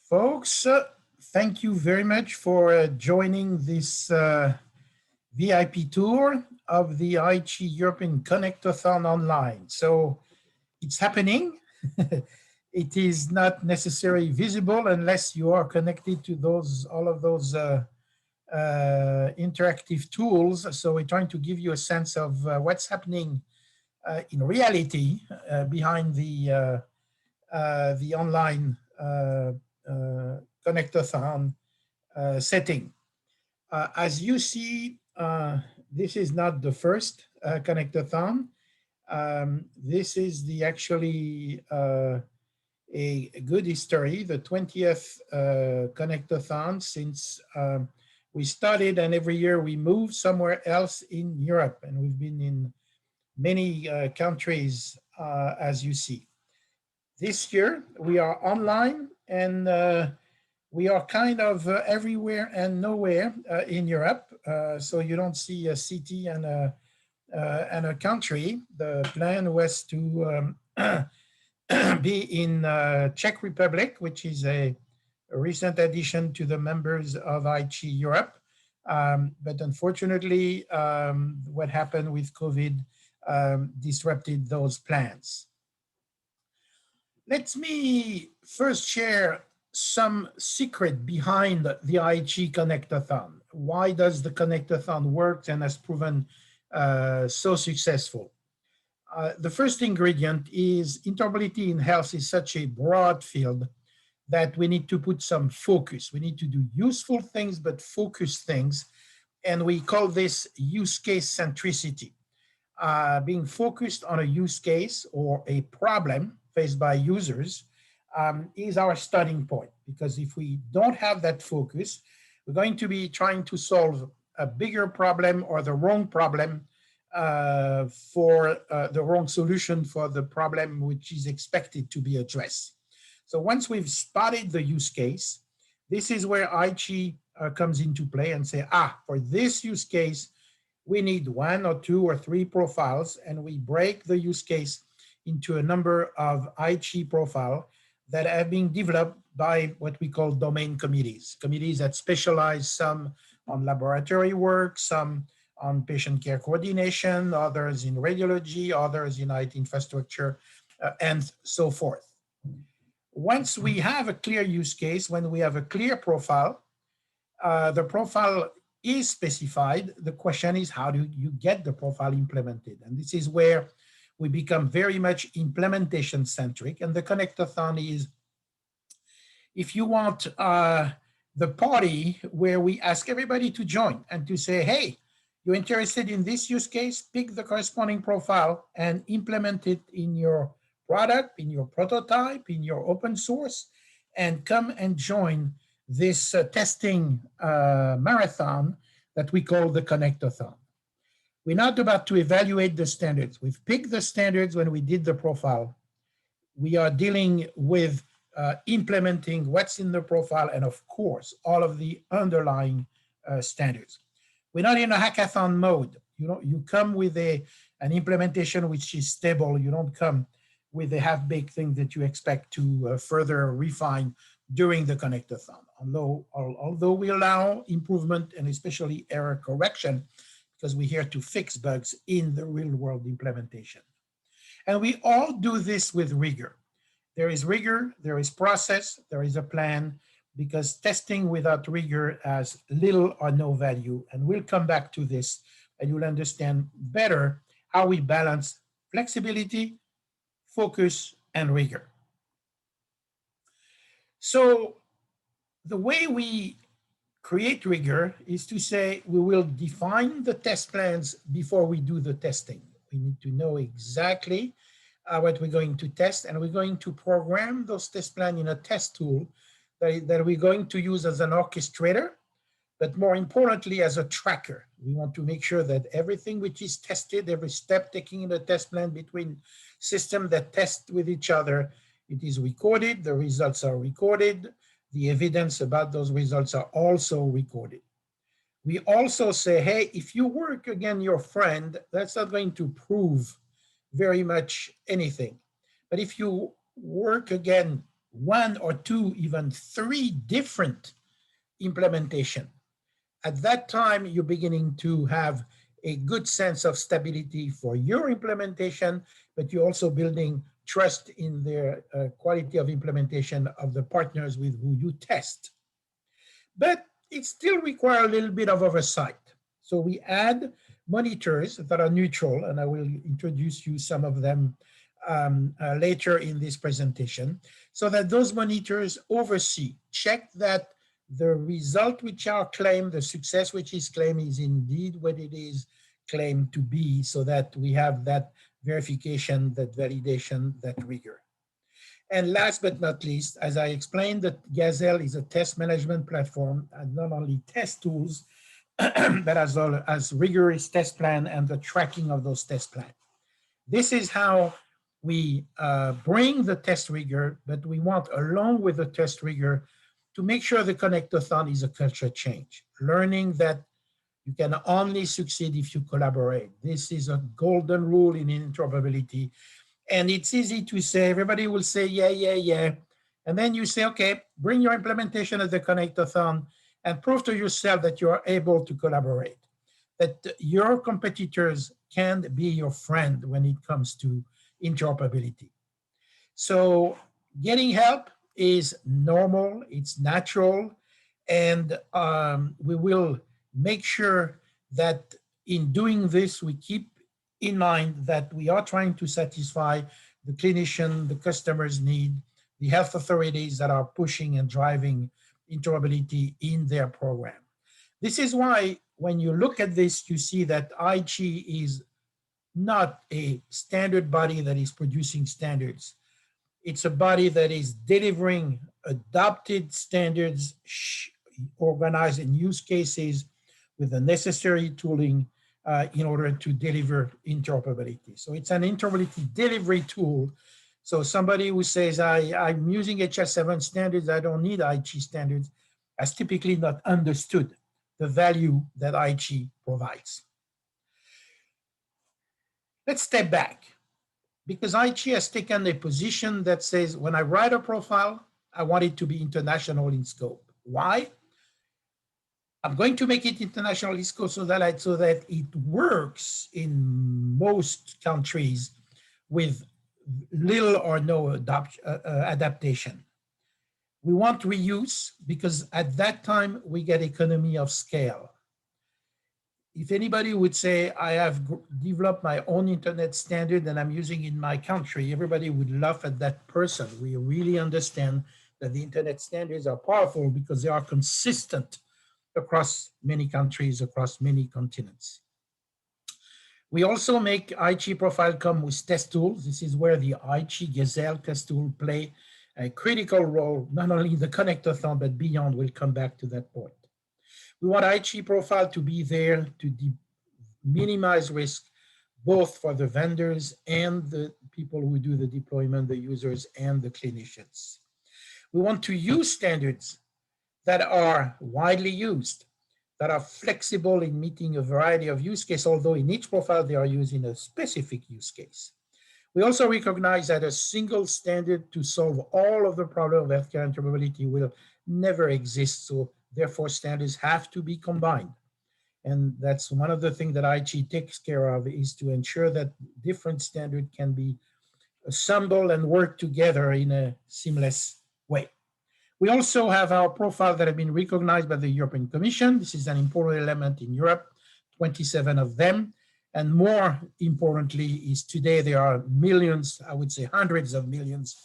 Folks, thank you very much for joining this VIP tour of the IHE European Connectathon online. So it's happening. It is not necessarily visible unless you are connected to all of those interactive tools. So we're trying to give you a sense of what's happening in reality behind the online Connectathon setting. As you see, this is not the first Connectathon. This is the actually a good history, the 20th Connectathon since we started, and every year we move somewhere else in Europe, and we've been in many countries, as you see. This year we are online, and we are kind of everywhere and nowhere in Europe. So you don't see a city and a country. The plan was to be in Czech Republic, which is a recent addition to the members of IHE-Europe. But unfortunately, what happened with COVID disrupted those plans. Let me first share some secret behind the IHE Connectathon. Why does the Connectathon work and has proven so successful? The first ingredient is interoperability in health is such a broad field that we need to put some focus. We need to do useful things, but focus things. And we call this use case centricity. Being focused on a use case or a problem faced by users is our starting point. Because if we don't have that focus, we're going to be trying to solve a bigger problem or the wrong problem for the wrong solution for the problem which is expected to be addressed. So once we've spotted the use case, this is where IHE comes into play and say, for this use case, we need 1 or 2 or 3 profiles, and we break the use case into a number of IHE profiles that have been developed by what we call domain committees that specialize, some on laboratory work, some on patient care coordination, others in radiology, others in IT infrastructure, and so forth. Once we have a clear use case, when we have a clear profile, the profile is specified. The question is, how do you get the profile implemented? And this is where we become very much implementation centric. And the Connectathon is, if you want, the party where we ask everybody to join and to say, hey, you're interested in this use case, pick the corresponding profile and implement it in your product, in your prototype, in your open source, and come and join this testing marathon that we call the Connectathon. We're not about to evaluate the standards. We've picked the standards when we did the profile. We are dealing with implementing what's in the profile and, of course, all of the underlying standards. We're not in a hackathon mode. You come with an implementation which is stable. You don't come with a half-baked thing that you expect to further refine during the Connectathon. Although we allow improvement and especially error correction, because we're here to fix bugs in the real-world implementation. And we all do this with rigor. There is rigor, there is process, there is a plan, because testing without rigor has little or no value. And we'll come back to this, and you'll understand better how we balance flexibility, focus, and rigor. So the way we create rigor is to say we will define the test plans before we do the testing. We need to know exactly what we're going to test, and we're going to program those test plans in a test tool that we're going to use as an orchestrator, but more importantly as a tracker. We want to make sure that everything which is tested, every step taken in the test plan between systems that test with each other, it is recorded, the results are recorded, the evidence about those results are also recorded. We also say, hey, if you work against your friend, that's not going to prove very much anything. But if you work again one or two, even three different implementation. At that time, you're beginning to have a good sense of stability for your implementation, but you're also building trust in the quality of implementation of the partners with who you test. But it still requires a little bit of oversight. So we add monitors that are neutral, and I will introduce you some of them later in this presentation, so that those monitors oversee, check that the result which are claimed, the success which is claimed is indeed what it is claimed to be, so that we have that verification, that validation, that rigor. And last but not least, as I explained, that Gazelle is a test management platform and not only test tools, but as well as rigorous test plan and the tracking of those test plans. This is how we bring the test rigor, but we want, along with the test rigor, to make sure the Connectathon is a culture change, learning that you can only succeed if you collaborate. This is a golden rule in interoperability. And it's easy to say, everybody will say, yeah, yeah, yeah. And then you say, okay, bring your implementation of the Connectathon and prove to yourself that you are able to collaborate, that your competitors can be your friend when it comes to interoperability. So getting help is normal, it's natural, and we will make sure that in doing this, we keep in mind that we are trying to satisfy the clinician, the customer's need, the health authorities that are pushing and driving interoperability in their program. This is why when you look at this, you see that IHE is not a standard body that is producing standards. It's a body that is delivering adopted standards organized in use cases with the necessary tooling in order to deliver interoperability. So it's an interoperability delivery tool. So somebody who says, I'm using HL7 standards, I don't need IHE standards, has typically not understood the value that IHE provides. Let's step back, because IHE has taken a position that says, when I write a profile, I want it to be international in scope. Why? I'm going to make it international in scope so that it works in most countries with little or no adaptation. We want reuse because at that time we get economy of scale. If anybody would say, I have developed my own internet standard and I'm using it in my country, everybody would laugh at that person. We really understand that the internet standards are powerful because they are consistent across many countries, across many continents. We also make IHE profile come with test tools. This is where the IHE Gazelle test tool play a critical role, not only in the Connectathon, but beyond. We'll come back to that point. We want IHE profile to be there to minimize risk, both for the vendors and the people who do the deployment, the users and the clinicians. We want to use standards that are widely used, that are flexible in meeting a variety of use cases, although in each profile they are used in a specific use case. We also recognize that a single standard to solve all of the problems of healthcare interoperability will never exist, so therefore standards have to be combined. And that's one of the things that IHE takes care of, is to ensure that different standards can be assembled and work together in a seamless way. We also have our profile that have been recognized by the European Commission. This is an important element in Europe, 27 of them. And more importantly is today there are millions, I would say hundreds of millions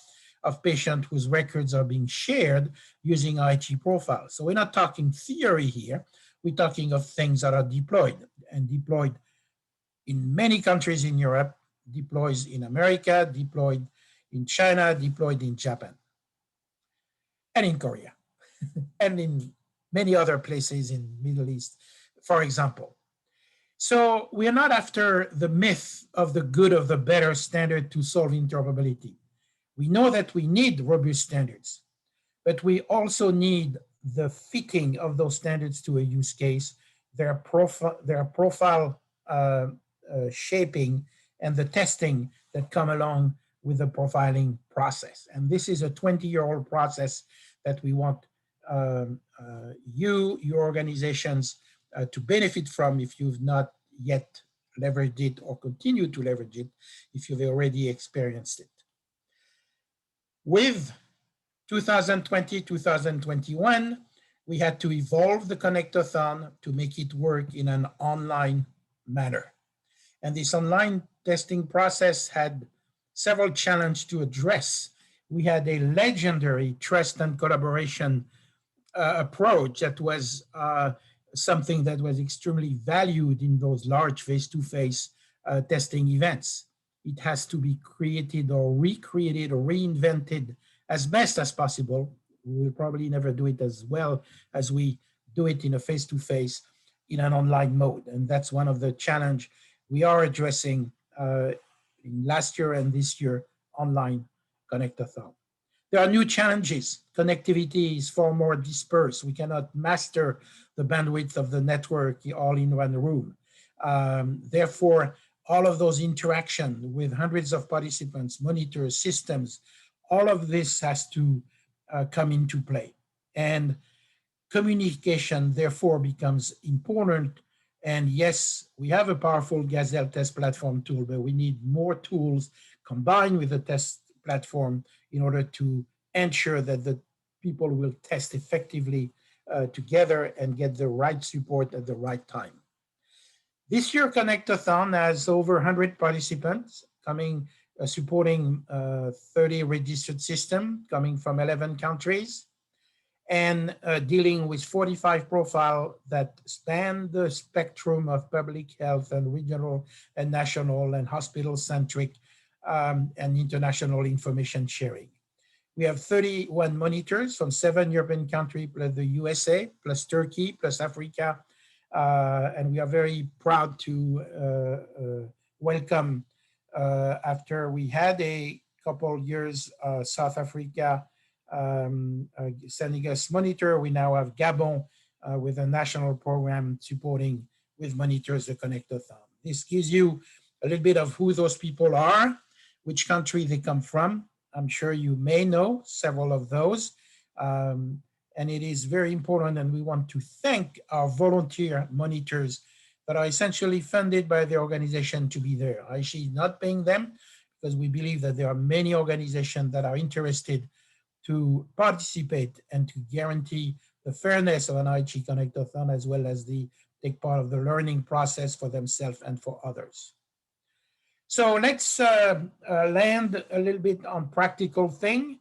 of patients whose records are being shared using IHE profiles. So we're not talking theory here. We're talking of things that are deployed in many countries in Europe, deployed in America, deployed in China, deployed in Japan, and in Korea, and in many other places in the Middle East, for example. So we are not after the myth of the good of the better standard to solve interoperability. We know that we need robust standards, but we also need the fitting of those standards to a use case, their profile shaping, and the testing that come along with the profiling process. And this is a 20-year-old process that we want your organizations to benefit from if you've not yet leveraged it or continue to leverage it if you've already experienced it. With 2020, 2021, we had to evolve the Connectathon to make it work in an online manner. And this online testing process had several challenges to address. We had a legendary trust and collaboration approach that was something that was extremely valued in those large face-to-face testing events. It has to be created or recreated or reinvented as best as possible. We will probably never do it as well as we do it in a face-to-face in an online mode. And that's one of the challenge we are addressing in last year and this year online Connectathon. There are new challenges. Connectivity is far more dispersed. We cannot master the bandwidth of the network all in one room. Therefore, all of those interactions with hundreds of participants, monitors, systems, all of this has to come into play. And communication, therefore, becomes important. And yes, we have a powerful Gazelle test platform tool, but we need more tools combined with the test platform in order to ensure that the people will test effectively together and get the right support at the right time. This year, Connectathon has over 100 participants coming, supporting 30 registered systems coming from 11 countries and dealing with 45 profiles that span the spectrum of public health and regional and national and hospital-centric and international information sharing. We have 31 monitors from 7 European countries, plus the USA, plus Turkey, plus Africa. And we are very proud to welcome, after we had a couple years, South Africa sending us monitor, we now have Gabon with a national program supporting with monitors the Connectathon. This gives you a little bit of who those people are, which country they come from. I'm sure you may know several of those. And it is very important, and we want to thank our volunteer monitors that are essentially funded by the organization to be there. IHE is not paying them because we believe that there are many organizations that are interested to participate and to guarantee the fairness of an IHE Connectathon, as well as take part of the learning process for themselves and for others. So let's land a little bit on practical thing.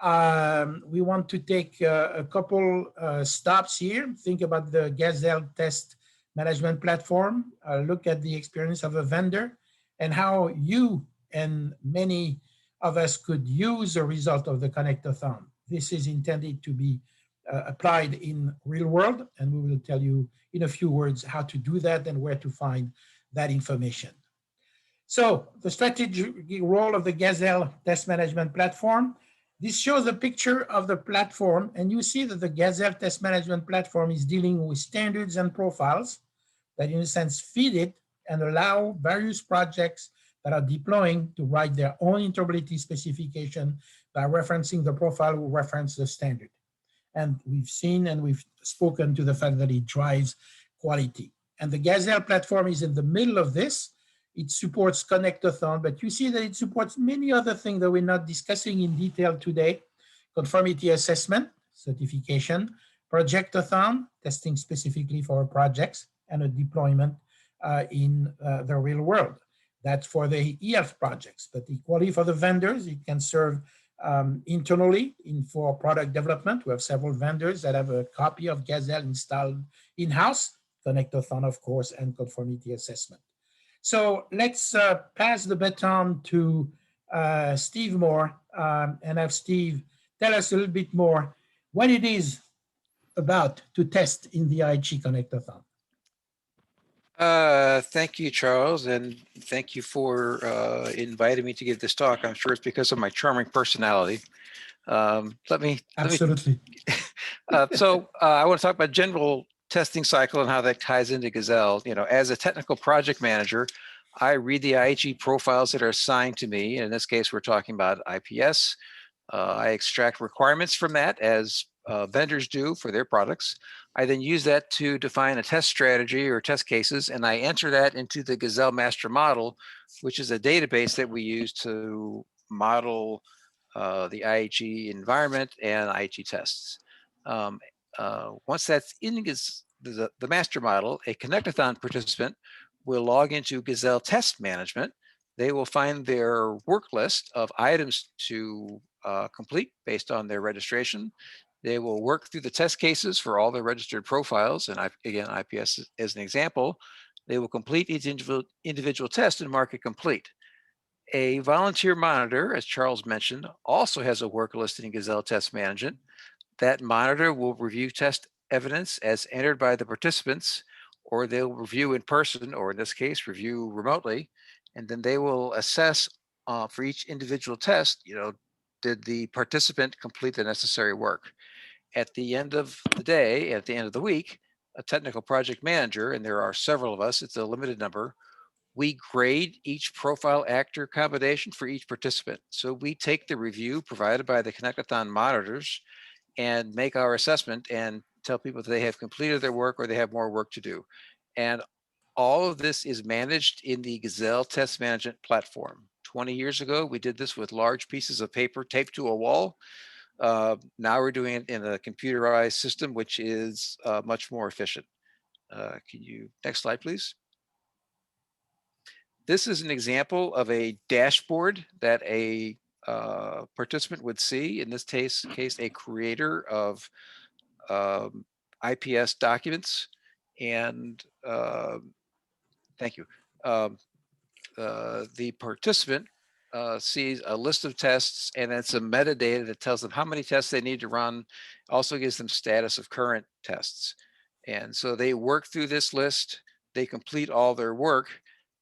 We want to take a couple stops here. Think about the Gazelle test management platform, look at the experience of a vendor and how you and many of us could use the result of the Connectathon. This is intended to be applied in real world, and we will tell you in a few words how to do that and where to find that information. So the strategic role of the Gazelle test management platform. This shows a picture of the platform, and you see that the Gazelle test management platform is dealing with standards and profiles that in a sense feed it and allow various projects that are deploying to write their own interoperability specification by referencing the profile who reference the standard. And we've seen and we've spoken to the fact that it drives quality. And the Gazelle platform is in the middle of this. It supports Connectathon, but you see that it supports many other things that we're not discussing in detail today. Conformity assessment, certification, projectathon, testing specifically for projects, and a deployment in the real world. That's for the e-health projects, but equally for the vendors, it can serve internally for product development. We have several vendors that have a copy of Gazelle installed in-house, Connectathon, of course, and conformity assessment. So let's pass the baton to Steve Moore and have Steve tell us a little bit more what it is about to test in the IHE Connectathon. Thank you, Charles, and thank you for inviting me to give this talk. I'm sure it's because of my charming personality. Absolutely. So I want to talk about general testing cycle and how that ties into Gazelle. You know, as a technical project manager, I read the IHE profiles that are assigned to me. In this case, we're talking about IPS. I extract requirements from that as vendors do for their products. I then use that to define a test strategy or test cases, and I enter that into the Gazelle master model, which is a database that we use to model the IHE environment and IHE tests. Once that's in the master model, a Connectathon participant will log into Gazelle Test Management. They will find their work list of items to complete based on their registration. They will work through the test cases for all their registered profiles. And again, IPS as an example, they will complete each individual test and mark it complete. A volunteer monitor, as Charles mentioned, also has a work list in Gazelle Test Management. That monitor will review test evidence as entered by the participants, or they'll review in person, or in this case, review remotely. And then they will assess for each individual test, did the participant complete the necessary work? At the end of the day, at the end of the week, a technical project manager, and there are several of us, it's a limited number, we grade each profile actor combination for each participant. So we take the review provided by the Connectathon monitors and make our assessment and tell people that they have completed their work or they have more work to do. And all of this is managed in the Gazelle test management platform. 20 years ago, we did this with large pieces of paper taped to a wall. Now we're doing it in a computerized system, which is much more efficient. Next slide, please. This is an example of a dashboard that a participant would see. In this case, a creator of IPS documents. And thank you. The participant sees a list of tests and then some metadata that tells them how many tests they need to run, also gives them status of current tests. And so they work through this list, they complete all their work,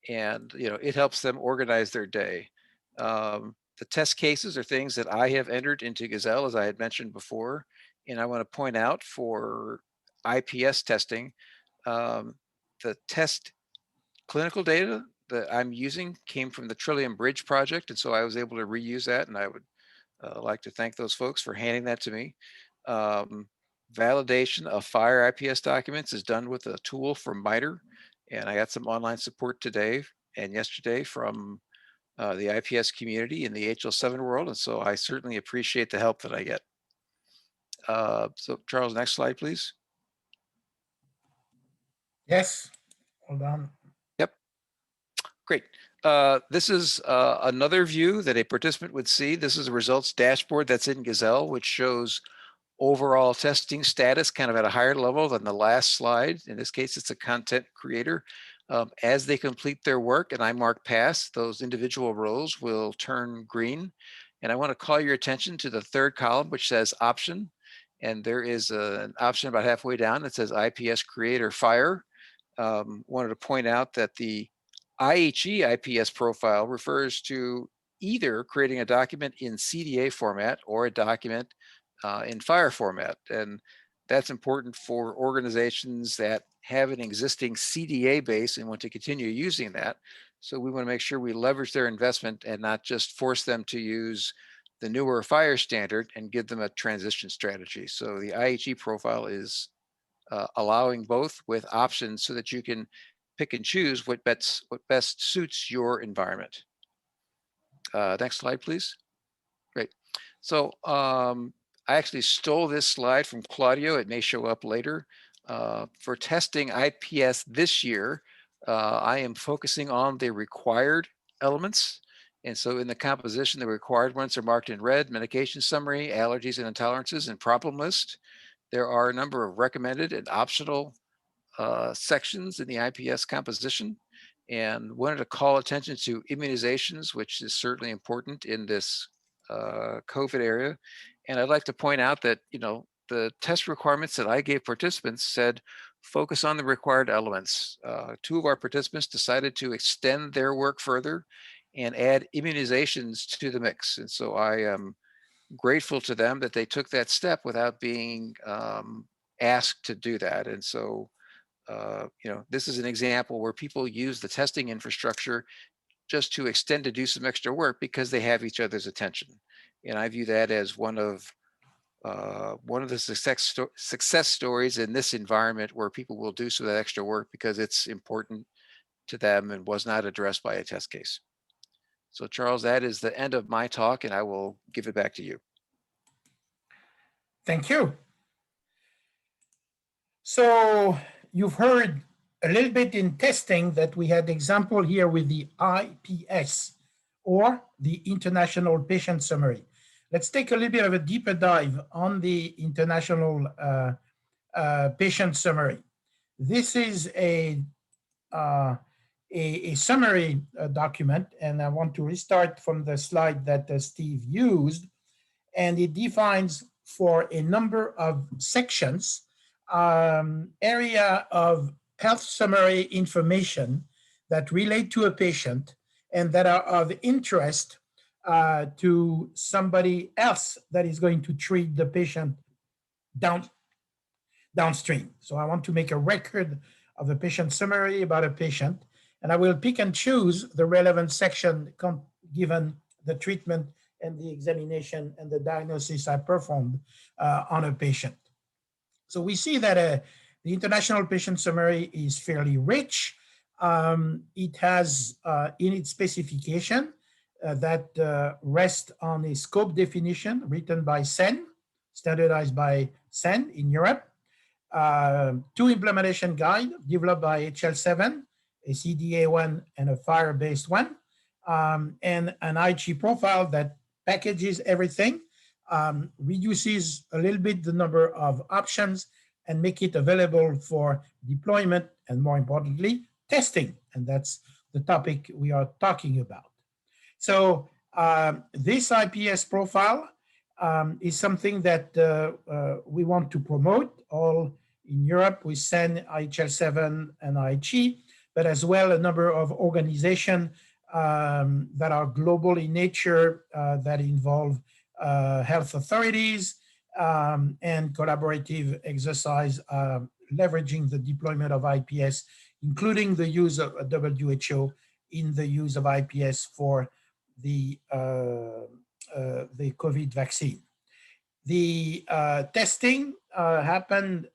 and it helps them organize their day. The test cases are things that I have entered into Gazelle, as I had mentioned before. And I want to point out for IPS testing, the test clinical data that I'm using came from the Trillium Bridge project. And so I was able to reuse that. And I would like to thank those folks for handing that to me. Validation of FHIR IPS documents is done with a tool from MITRE. And I got some online support today and yesterday from the IPS community in the HL7 world. And so I certainly appreciate the help that I get. So Charles, next slide, please. Yes, hold on. Yep, great. This is another view that a participant would see. This is a results dashboard that's in Gazelle, which shows overall testing status kind of at a higher level than the last slide. In this case, it's a content creator. As they complete their work and I mark pass, those individual rows will turn green. And I want to call your attention to the third column, which says option. And there is an option about halfway down that says IPS creator FHIR. Wanted to point out that the IHE IPS profile refers to either creating a document in CDA format or a document in FHIR format. And that's important for organizations that have an existing CDA base and want to continue using that. So we want to make sure we leverage their investment and not just force them to use the newer FHIR standard and give them a transition strategy. So the IHE profile is allowing both with options so that you can pick and choose what best suits your environment. Next slide, please. Great. So I actually stole this slide from Claudio. It may show up later. For testing IPS this year, I am focusing on the required elements. And so in the composition, the required ones are marked in red: medication summary, allergies and intolerances, and problem list. There are a number of recommended and optional sections in the IPS composition, and wanted to call attention to immunizations, which is certainly important in this COVID area. And I'd like to point out that, the test requirements that I gave participants said, focus on the required elements. Two of our participants decided to extend their work further and add immunizations to the mix. And so I am grateful to them that they took that step without being asked to do that. And so this is an example where people use the testing infrastructure just to extend to do some extra work because they have each other's attention. And I view that as one of the success stories in this environment where people will do some of that extra work because it's important to them and was not addressed by a test case. So Charles, that is the end of my talk, and I will give it back to you. Thank you. So you've heard a little bit in testing that we had example here with the IPS, or the International Patient Summary. Let's take a little bit of a deeper dive on the International Patient Summary. This is a summary document, and I want to restart from the slide that Steve used, and it defines for a number of sections area of health summary information that relate to a patient and that are of interest to somebody else that is going to treat the patient downstream. So I want to make a record of a patient summary about a patient, and I will pick and choose the relevant section given the treatment and the examination and the diagnosis I performed on a patient. So we see that the International Patient Summary is fairly rich. It has in its specification that rests on a scope definition written by SEN, standardized by SEN in Europe, two implementation guide developed by HL7, a CDA one and a FHIR-based one, and an IHE profile that packages everything, reduces a little bit the number of options, and make it available for deployment and, more importantly, testing. And that's the topic we are talking about. So this IPS profile is something that we want to promote all in Europe with SEN, IHL7, and IHE, but as well a number of organizations that are global in nature that involve health authorities and collaborative exercise leveraging the deployment of IPS, including the use of WHO in the use of IPS for the COVID vaccine. The testing happened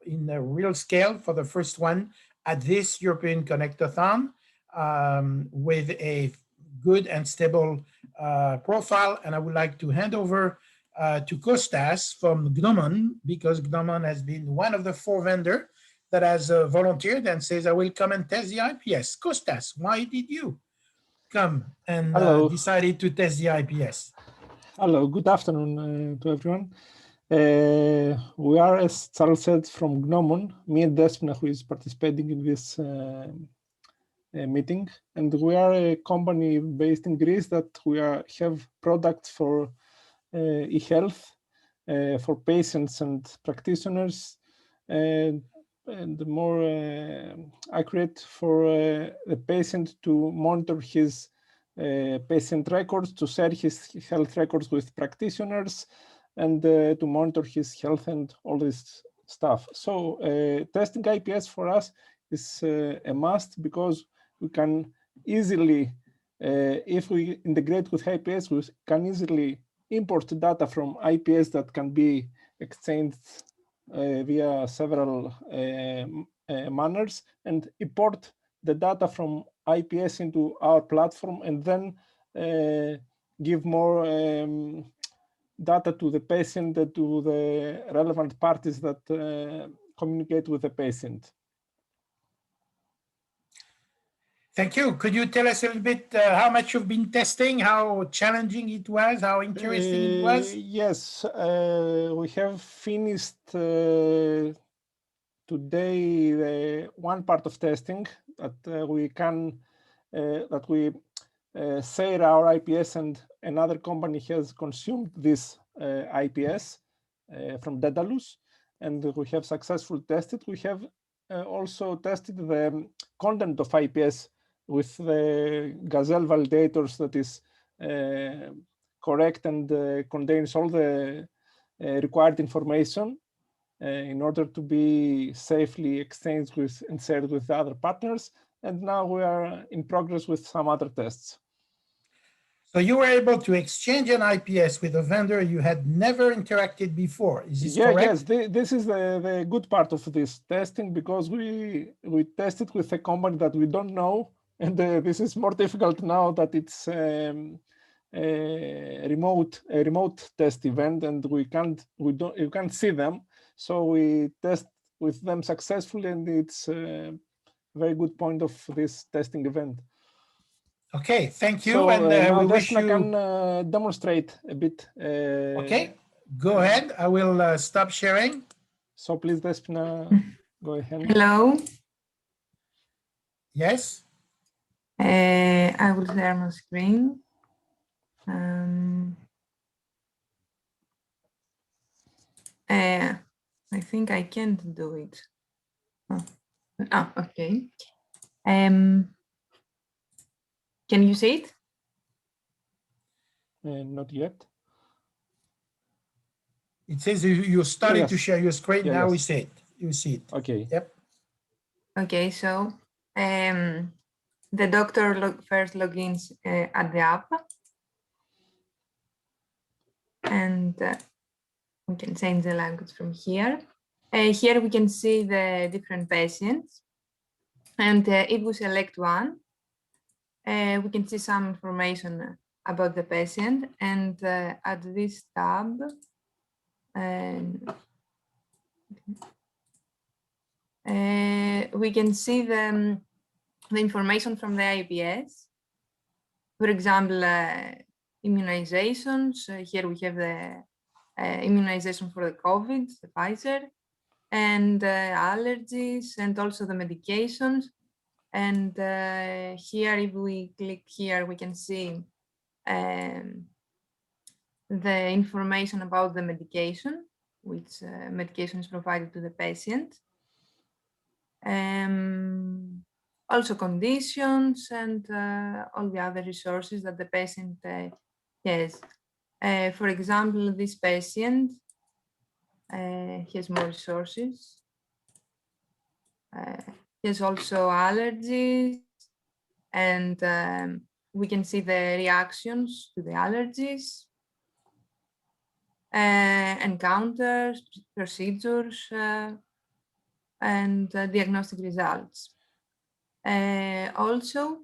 in a real scale for the first one at this European Connectathon with a good and stable profile. And I would like to hand over to Kostas from Gnomon, because Gnomon has been one of the 4 vendors that has volunteered and says, I will come and test the IPS. Kostas, why did you come and decided to test the IPS? Hello, good afternoon to everyone. We are, as Charles said, from Gnomon, me and Despina, who is participating in this meeting. And we are a company based in Greece that we have products for e-health, for patients and practitioners, and more accurate for the patient to monitor his patient records, to share his health records with practitioners, and to monitor his health and all this stuff. So testing IPS for us is a must, because we can easily, if we integrate with IPS, we can easily import data from IPS that can be exchanged via several manners, and import the data from IPS into our platform, and then give more data to the patient, to the relevant parties that communicate with the patient. Thank you. Could you tell us a little bit how much you've been testing, how challenging it was, how interesting it was? Yes, we have finished today one part of testing that we can share our IPS, and another company has consumed this IPS from Daedalus, and we have successfully tested. We have also tested the content of IPS with the Gazelle validators that is correct and contains all the required information. in order to be safely exchanged with and shared with the other partners. And now we are in progress with some other tests. So you were able to exchange an IPS with a vendor you had never interacted before. Is this correct? Yes, this is the good part of this testing, because we tested with a company that we don't know, and this is more difficult now that it's a remote test event, and you can't see them. So we test with them successfully, and it's a very good point of this testing event. Okay, thank you. So and now we wish Desna you can demonstrate a bit. Okay, go ahead. I will stop sharing. So please, Despina, go ahead. Hello. Yes. I will share my screen. I think I can't do it. Oh, okay. Can you see it? Not yet. It says you started to share your screen. Now we see it. You see it. Okay. Yep. Okay, so the doctor first logins at the app, and we can change the language from here. Here we can see the different patients, and if we select one, we can see some information about the patient, and at this tab, we can see the information from the IPS. For example, immunizations. Here we have the immunization for the COVID, the Pfizer, and allergies, and also the medications. And here, if we click here, we can see the information about the medication, which medication is provided to the patient. Also conditions and all the other resources that the patient has. For example, this patient has more resources. He has also allergies, and we can see the reactions to the allergies, encounters, procedures, and diagnostic results. Also,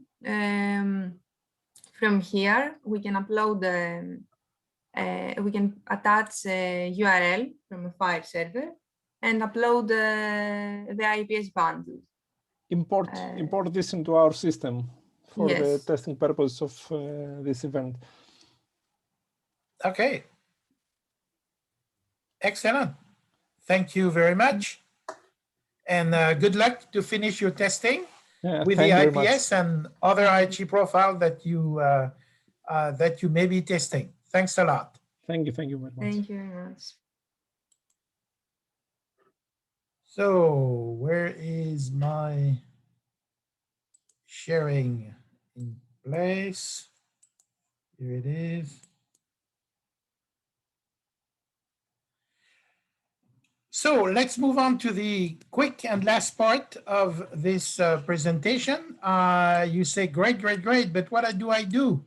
from here, we can upload we can attach a URL from a file server and upload the IPS bundle. Import this into our system for the testing purpose of this event. Okay. Excellent. Thank you very much. And good luck to finish your testing with the IPS and other IHE profile that you may be testing. Thanks a lot. Thank you very much. Thank you very much. So where is my sharing in place? Here it is. So let's move on to the quick and last part of this presentation. You say, great, but what do I do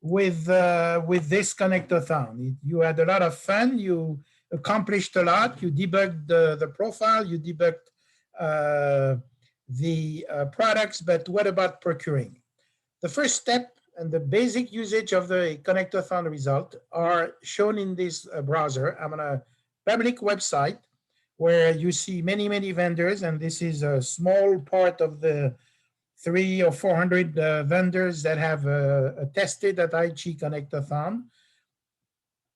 with this Connectathon? You had a lot of fun, you accomplished a lot, you debugged the profile, you debugged the products, but what about procuring? The first step and the basic usage of the Connectathon result are shown in this browser. I'm on a public website where you see many vendors, and this is a small part of the 300 or 400 vendors that have tested at IHE Connectathon.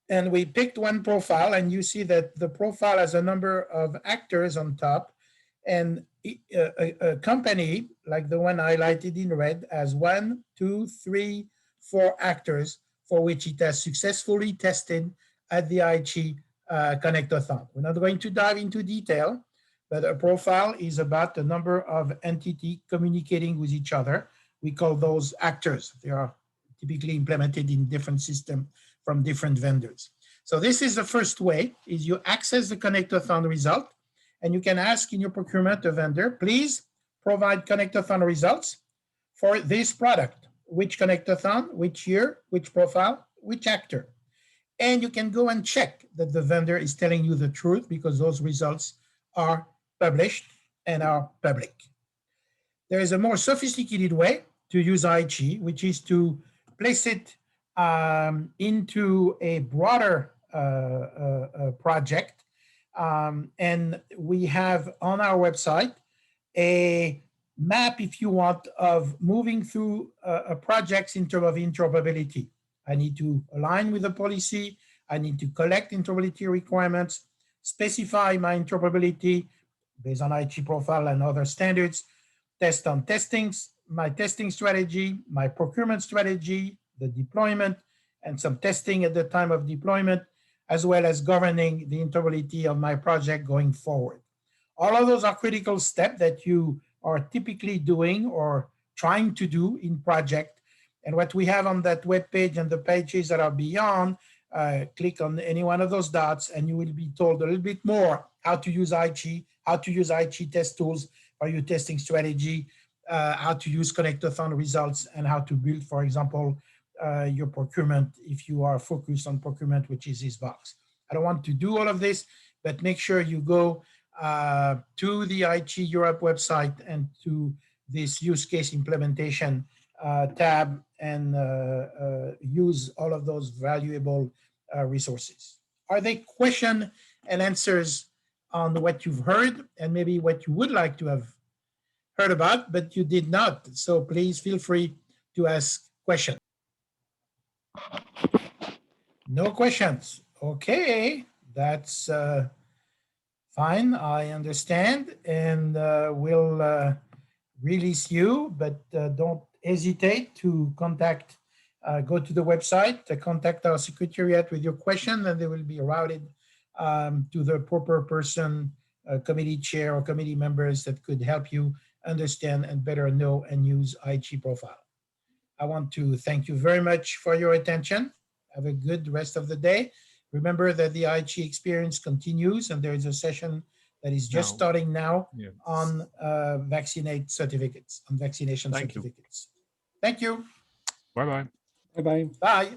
And we picked one profile, and you see that the profile has a number of actors on top, and a company like the one highlighted in red has 1, 2, 3, 4 actors for which it has successfully tested at the IHE Connectathon. We're not going to dive into detail, but a profile is about the number of entities communicating with each other. We call those actors. They are typically implemented in different systems from different vendors. So this is the first way, is you access the Connectathon result, and you can ask in your procurement a vendor, please provide Connectathon results for this product. Which Connectathon, which year, which profile, which actor. And you can go and check that the vendor is telling you the truth, because those results are published and are public. There is a more sophisticated way to use IHE, which is to place it into a broader project. And we have on our website a map, if you want, of moving through projects in terms of interoperability. I need to align with the policy. I need to collect interoperability requirements, specify my interoperability based on IHE profile and other standards, test on testings, my testing strategy, my procurement strategy, the deployment, and some testing at the time of deployment, as well as governing the interoperability of my project going forward. All of those are critical steps that you are typically doing or trying to do in project. And what we have on that web page and the pages that are beyond, click on any one of those dots and you will be told a little bit more how to use IHE, how to use IHE test tools for your testing strategy, how to use Connectathon results, and how to build, for example, your procurement if you are focused on procurement, which is this box. I don't want to do all of this, but make sure you go to the IHE-Europe website and to this use case implementation tab and use all of those valuable resources. Are there questions and answers on what you've heard and maybe what you would like to have heard about, but you did not? So please feel free to ask questions. No questions. Okay, that's fine. I understand, and we'll release you, but don't hesitate to contact, go to the website, contact our secretariat with your question, and they will be routed to the proper person, committee chair or committee members that could help you understand and better know and use IHE profile. I want to thank you very much for your attention. Have a good rest of the day. Remember that the IHE experience continues, and there is a session that is just starting now on vaccinate certificates, on vaccination certificates. Thank you. Bye-bye. Bye-bye. Bye.